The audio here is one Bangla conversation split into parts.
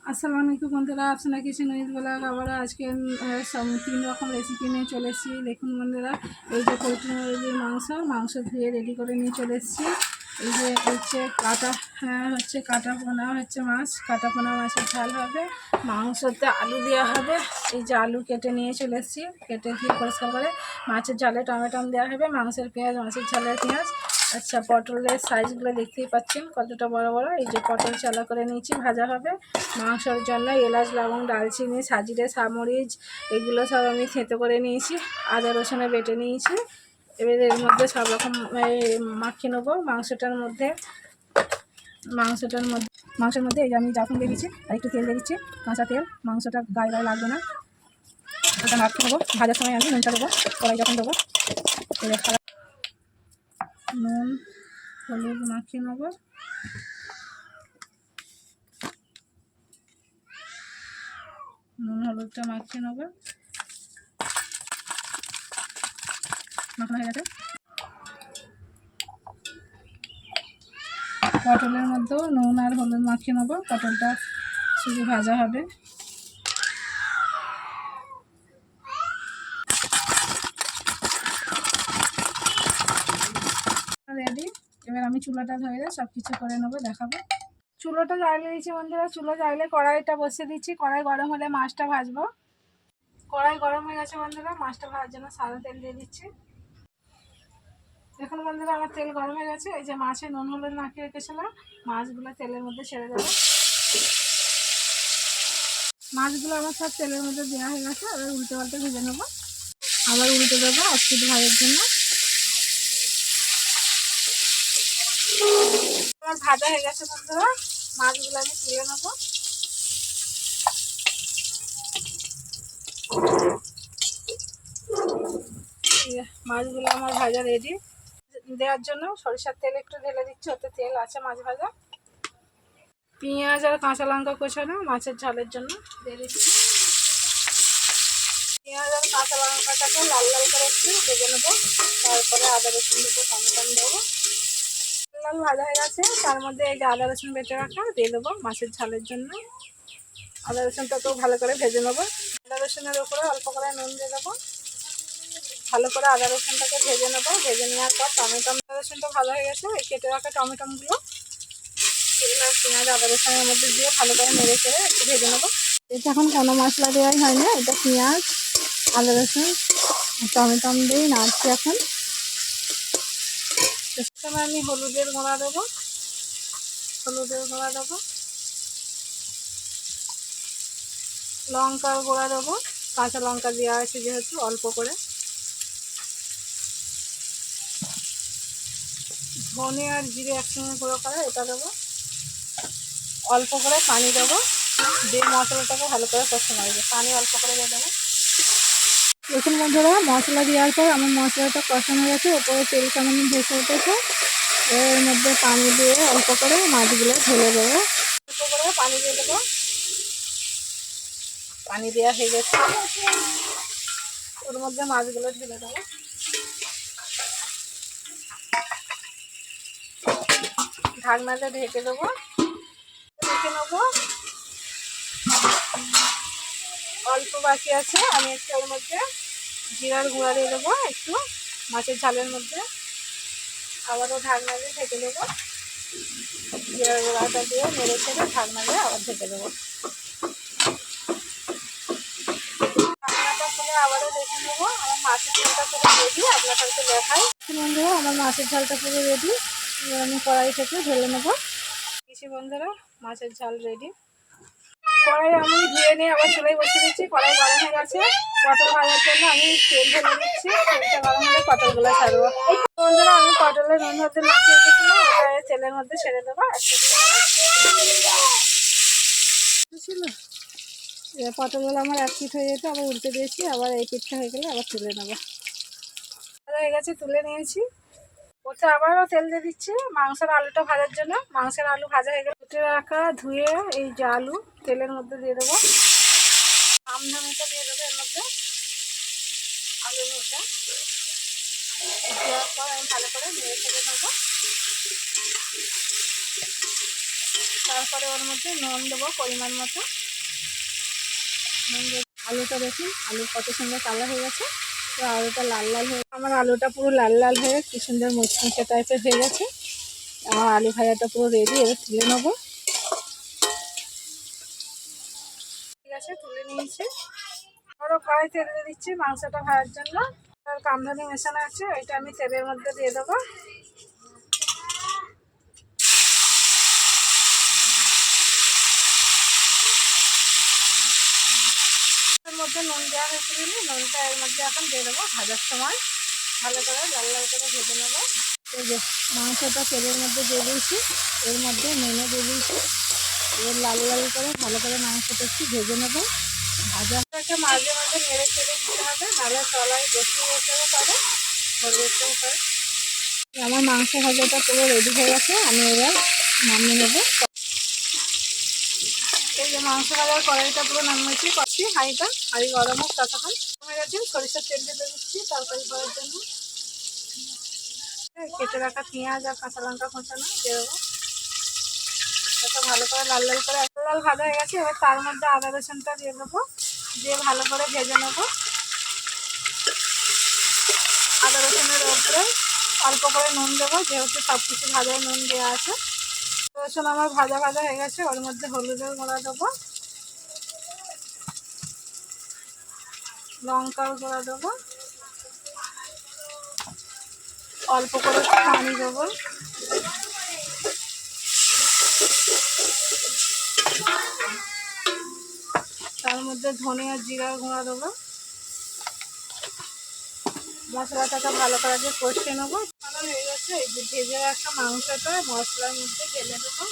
আসসালামু আলাইকুম বন্ধুরা, আপনারা কিচেন উইথ ব্লগ আবার আজকে 3 রকম রেসিপি নিয়ে চলে এসেছি। দেখুন বন্ধুরা, এই যে পোলট্রি মুরগির মাংস ধুয়ে রেডি করে নিয়ে চলে এসেছি। এই যে হচ্ছে কাটা পোনা হচ্ছে মাছ, কাটা পোনা মাছের ঝাল হবে, মাংসতে আলু দেওয়া হবে। এই যে আলু কেটে নিয়ে চলে এসেছি, কেটে দিয়ে পরিষ্কার করে মাছের ঝালে টমেটো দেওয়া হবে, মাছের ঝালের পেঁয়াজ। আচ্ছা, পটলের সাইজগুলো দেখতেই পাচ্ছেন কতটা বড় বড়। এই যে পটল চালা করে নিয়েছি, ভাজা হবে। মাংসর জন্য এলাচ, লবঙ্গ, দালচিনি, সাজিরে, সামরিচ এগুলো সব আমি থেঁতো করে নিয়েছি। আদা রসুনে বেটে নিয়েছি। এবার এর মধ্যে সব রকম মাখিয়ে নেবো মাংসের মধ্যে এই যে আমি জাফরান দিয়ে দিচ্ছি আর একটু তেল দিয়ে দিচ্ছি, কাঁচা তেল। মাংসটা গায়ে গায়ে লাগবে না, ওটা মাখিয়ে নেবো। ভাজার সময় আমি নুনটা দেবো, কড়াই যখন দেবো নুন হলুদ মাখিয়ে নেবো। নুন হলুদটা মাখিয়ে নেবো, মাখানো হয়ে গেছে। পটলের মধ্যেও নুন আর হলুদ মাখিয়ে নেবো, পটলটা শুধু ভাজা হবে। রেডি। এবার আমি চুলাটা ধরে সব কিছু করে নেবো, দেখাবো। চুলোটা জ্বালিয়ে দিচ্ছি বন্ধুরা। চুলো জ্বালিয়ে কড়াইটা বসিয়ে দিচ্ছি। কড়াই গরম হলে মাছটা ভাজবো। কড়াই গরম হয়ে গেছে বন্ধুরা, মাছটা ভাজার জন্য সাদা তেল দিয়ে দিচ্ছি। দেখুন বন্ধুরা, আমার তেল গরম হয়ে গেছে। এই যে মাছে নুন হলুদ মাখিয়ে রেখেছিলাম, মাছগুলো তেলের মধ্যে ছেড়ে দেবো। মাছগুলো আমার সব তেলের মধ্যে দেওয়া হয়ে গেছে। এবার উল্টে পাল্টে ভেজে নেবো, আবার উল্টে দেবো একটু ভাজার জন্য। আমার ভাজা হয়ে গেছে বন্ধুরা, মাছগুলো আমি তুলে নেবো। মাছগুলো আমার ভাজা রেডি। দেওয়ার জন্য সরিষার তেল একটু ঢেলে দিচ্ছি, ওতে তেল আছে মাছ ভাজা। পেঁয়াজ আর কাঁচা লঙ্কা কোচানো মাছের ঝালের জন্য দিয়ে দিচ্ছি। পেঁয়াজ আর কাঁচা লঙ্কাটাকে লাল লাল করে একটু ভেজে নেবো, তারপরে আদা রসুন দেবো, টমেটো দেবো। লাল ভাজা হয়ে গেছে, তার মধ্যে এই যে আদা রসুন বেটে রাখা দিয়ে দেবো মাছের ঝালের জন্য। আদা রসুনটাকেও ভালো করে ভেজে নেবো। আদা রসুনের উপরে অল্প করে নুন দিয়ে দেবো, ভালো করে আদা রসুনটাকে ভেজে নেবো। ভেজে নেওয়ার পর আদা রসুনটা ভালো হয়ে গেছে, এই কেটে রাখা টমেটোগুলো তেল আর পেঁয়াজ আদা রসুনের মধ্যে দিয়ে ভালো করে নেড়ে চেড়ে একটু ভেজে নেবো। এটা এখন কোনো মশলা দেওয়াই হয় না, এটা পেঁয়াজ আদা রসুন টমেটো দিয়েই নাড়ছি এখন। সময় আমি হলুদের গুঁড়া দেবো, লঙ্কার গুঁড়া দেবো, কাঁচা লঙ্কা দেওয়া আছে যেহেতু অল্প করে। ধনে আর জিরে একসঙ্গে গুঁড়ো করা এটা দেবো, অল্প করে পানি দেবো, দিয়ে মশলাটাকে ভালো করে কষে নেবো। পানি অল্প করে দিয়ে দেবো। দেখুন বন্ধুরা, মশলা দেওয়ার পর আমার মশলাটা কষানো গেছে, ওপরে তেল কেমন ভেসে উঠেছে। এর মধ্যে পানি দিয়ে অল্প করে মাছগুলো ঢেলে দেবো, অল্প করে পানি দিয়ে দেবো। পানি দেওয়া হয়ে গেছে, ওর মধ্যে মাছগুলো ঢেলে দেবো। ঢাকনাটা ঢেকে দেবো, নেবো। অল্প বাকি আছে, আমি একটু ওর মধ্যে জিরার গুঁড়া দিয়ে দেবো একটু মাছের ঝালের মধ্যে। আবারও ঢাকনা দিয়ে ঢেকে দেবো, জিরার গুঁড়াটা দিয়ে নেড়ে ছেড়ে ঢাকনা দিয়ে আবার ঢেকে দেবো। ঢাকনাটা খুলে আবারও দেখে নেবো। আমার মাছের ঝালটা পুরো রেডি, আপনাদেরকে দেখাই। বন্ধুরা, আমার মাছের ঝালটা পুরো রেডি। এবার আমি কড়াই থেকে ঢেলে নেবো। কিছু বন্ধুরা, মাছের ঝাল রেডি। কড়াই আমি ধুয়ে নিয়ে আবার চুলায় বসে দিচ্ছি। কড়াই গরম হয়ে গেছে, পটল ভাজার জন্য আমি তেল ঢেলে দিচ্ছি। তেলটা গরম হলে পটলগুলো ছাড়বো। বন্ধুরা, আমি পটলের নুন হলুদ মাখিয়ে রেখেছিলাম, ওটা তেলের মধ্যে ছেড়ে দেবো। পটলগুলো আমার এক পিঠ হয়ে যেত, আবার উল্টে দিয়েছি, আবার এই পিঠটা হয়ে গেলে আবার তুলে নেবো। হয়ে গেছে, তুলে নিয়েছি। ওতে আবারও তেল দিয়ে দিচ্ছি মাংসের আলুটা ভাজার জন্য। মাংসের আলু ভাজা হয়ে গেলে কেটে রাখা ধুয়ে এই যে আলু তেলের মধ্যে দিয়ে দেবো। আমদানিটা দিয়ে দেবো এর মধ্যে, আলুর মধ্যে দেওয়ার পর আমি ভালো করে নেড়ে ছেড়ে নেবো। তারপরে ওর মধ্যে নুন দেবো পরিমাণ মতো। আলুটা দেখুন, আলু কত সুন্দর কালার হয়ে গেছে। তো আলুটা লাল লাল হয়ে, আমার আলুটা পুরো লাল লাল হয়ে কি সুন্দর মুচমুচে টাইপের হয়ে গেছে। আমার আলু ভাজাটা পুরো রেডি, এবার তুলে নেবো। ঠিক আছে, তুলে নিয়েছি। আরও কড়াই তেল দিয়ে দিচ্ছি মাংসটা ভাজার জন্য। আর কামধানি মেশানো আছে, ওইটা আমি তেলের মধ্যে দিয়ে দেবো। এর মধ্যে নুন দেওয়া হয়েছিল, নুনটা এর মধ্যে এখন দিয়ে দেবো। ভাজার সময় ভালো করে লাল লাল করে ভেজে নেবো। এই যে মাংসটা তেলের মধ্যে দিয়ে দিয়েছি, এর মধ্যে নুনও দিয়ে দিয়েছি। এবার লাল লাল করে ভালো করে মাংসটা একটু ভেজে নেবো। ভাজাটাকে মাঝে মাঝে নেড়ে চেড়ে দিতে হবে, নাহলে তলায় বেশি যেতেও পারে, ধরে যেতেও পারে। আমার মাংস ভাজাটা পুরো রেডি হয়ে গেছে, আমি এবার নামিয়ে নেবো। এই যে মাংস ভাজার কড়াইটা পুরো নামিয়েছি, করছি হাঁড়ি গরম হোক ততক্ষণ। কমে গেছে, সরিষার তেল দিয়ে দিচ্ছি তরকারি করার জন্য। কেটে রাখা পেঁয়াজ আর কাঁচা লঙ্কা কোঁচানো দিয়ে দেবো। এটা ভালো করে লাল লাল করে লাল ভাজা হয়ে গেছে। এবার তার মধ্যে আদা রসুনটা দিয়ে দেবো, দিয়ে ভালো করে ভেজে নেবো। আদা রসুনের উপরে অল্প করে নুন দেবো, যেহেতু সব কিছু ভাজায় নুন দেওয়া আছে। রসুন আমার ভাজা ভাজা হয়ে গেছে, ওর মধ্যে হলুদের গুঁড়া দেবো, লঙ্কার গুঁড়া দেবো, অল্প করে পানি দেবো। তার মধ্যে ধনে আর জিরার গুঁড়া দেবো। মশলাটাকে ভালো করে দিয়ে কষিয়ে নেবো। ভালো হয়ে গেছে। এই যে ভেজে রাখা মাংসটা মশলার মধ্যে ঢেলে দেবো,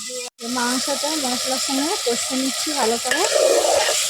দিয়ে মাংসটা মশলার সঙ্গে কষিয়ে নিচ্ছি ভালো করে।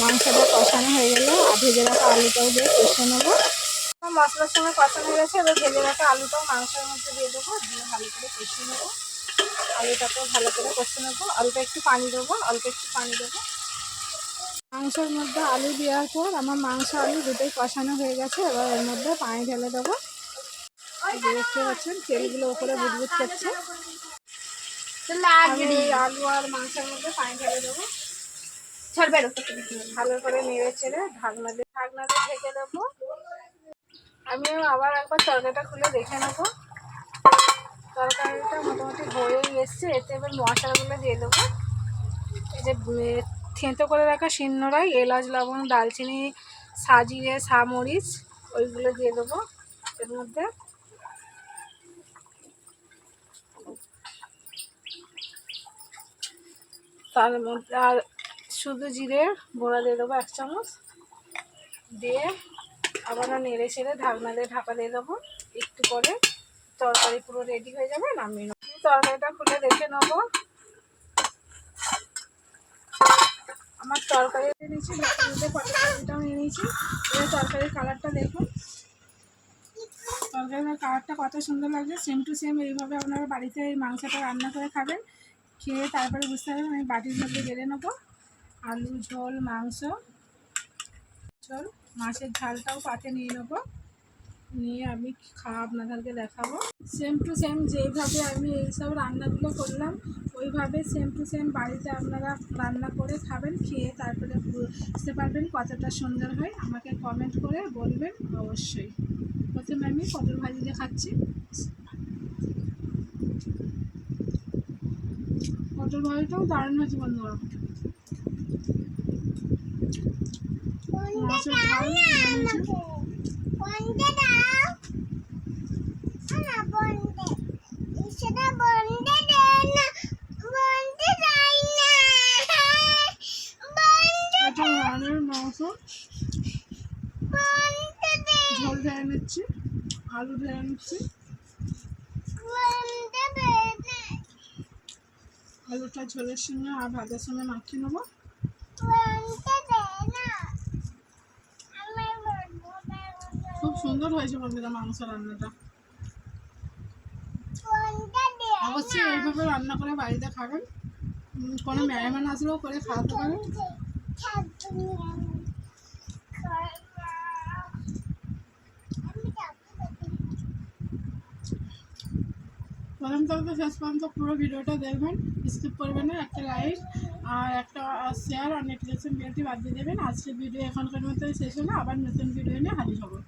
মাংসটা কষানো হয়ে গেলে ভেজে রাখা আলুটাও দিয়ে কষিয়ে নেবো। মশলার সঙ্গে কষানো হয়ে গেছে, এবার ভেজে রাখা আলুটাও মাংসের মধ্যে দিয়ে দেবো, দিয়ে ভালো করে কষিয়ে নেবো। আলুটাকেও ভালো করে কষিয়ে নেবো। অল্প একটু পানি দেবো, মাংসের মধ্যে আলু দেওয়ার পর আমার মাংস আলু দুটোই কষানো হয়ে গেছে। এবার এর মধ্যে পানি ঢেলে দেবো। দেখতে পাচ্ছেন তেলগুলো উপরে বুদবুদ করছে। আমি আলু আর মাংসের মধ্যে পানি ঢেলে দেবো। ভালো করে নেড়ে চেড়ে ঢাকনা দিয়ে ঢেকে দেবো। আমি আবার একবার তরকারিটা খুলে দেখে নেবো। তরকারিটা মোটামুটি হয়েই এসছে। এতে এবার মশলাগুলো দিয়ে দেবো। এই যে থেঁতো করে রাখা শিলনোড়ায় এলাচ লবঙ্গ দালচিনি সাজিয়ে মরিচ ওইগুলো দিয়ে দেবো এর মধ্যে। তার মধ্যে আর শুধু জিরে গুঁড়া দিয়ে দেবো 1 চামচ, দিয়ে আবারও নেড়ে ছেড়ে ঢাকনা দিয়ে ঢাকা দিয়ে দেবো। একটু করে তরকারি পুরো রেডি হয়ে যাবে, নামিয়ে নেবো। তরকারিটা খুলে দেখে নেবো। আমার তরকারি নিয়েছি, তরকারিটাও নিয়ে নিয়েছি। এবার তরকারির কালারটা দেখুন, তরকারির কালারটা কত সুন্দর লাগছে। সেম টু সেম এইভাবে আপনারা বাড়িতে এই মাংসটা রান্না করে খাবেন, খেয়ে তারপরে বুঝতে পারবেন। আমি বাটির মধ্যে বেড়ে নেবো। আলু ঝোল, মাংস ঝোল, মাছের ঝালটাও পাতে নিয়ে নেবো, নিয়ে আমি আপনাদেরকে দেখাবো। সেম টু সেম যেইভাবে আমি এইসব রান্নাগুলো করলাম, ওইভাবে সেম টু সেম বাড়িতে আপনারা রান্না করে খাবেন, খেয়ে তারপরে বুঝতে পারবেন কতটা সুন্দর হয়। আমাকে কমেন্ট করে বলবেন অবশ্যই। প্রথমে আমি পটল ভাজি দিয়ে খাচ্ছি। পটল ভাজিটাও দারুণ হয়েছে বন্ধুরা। মাছের ঝাল মাংস ঝোল ঢেলে নিচ্ছি, আলু ঢেলে নিচ্ছি। আলুটা ঝোলের সঙ্গে আর ভাজার সঙ্গে মাখিয়ে নেবো। খুব সুন্দর হয়েছে বন্ধুরা মাংস রান্নাটা। অবশ্যই এইভাবে রান্না করে বাড়িতে খাবেন, কোনো মেহমান আসলেও করে খাওয়াতে পারেন। প্রথম থেকে শেষ পর্যন্ত পুরো ভিডিওটা দেখবেন, স্কিপ করবেন না। একটা লাইক আর একটা শেয়ার আর নোটিফিকেশন বেলটি বাজিয়ে দেবেন। আজকের ভিডিও এখনকার মতো শেষ হলো, আবার নতুন ভিডিও নিয়ে হাজির হবো।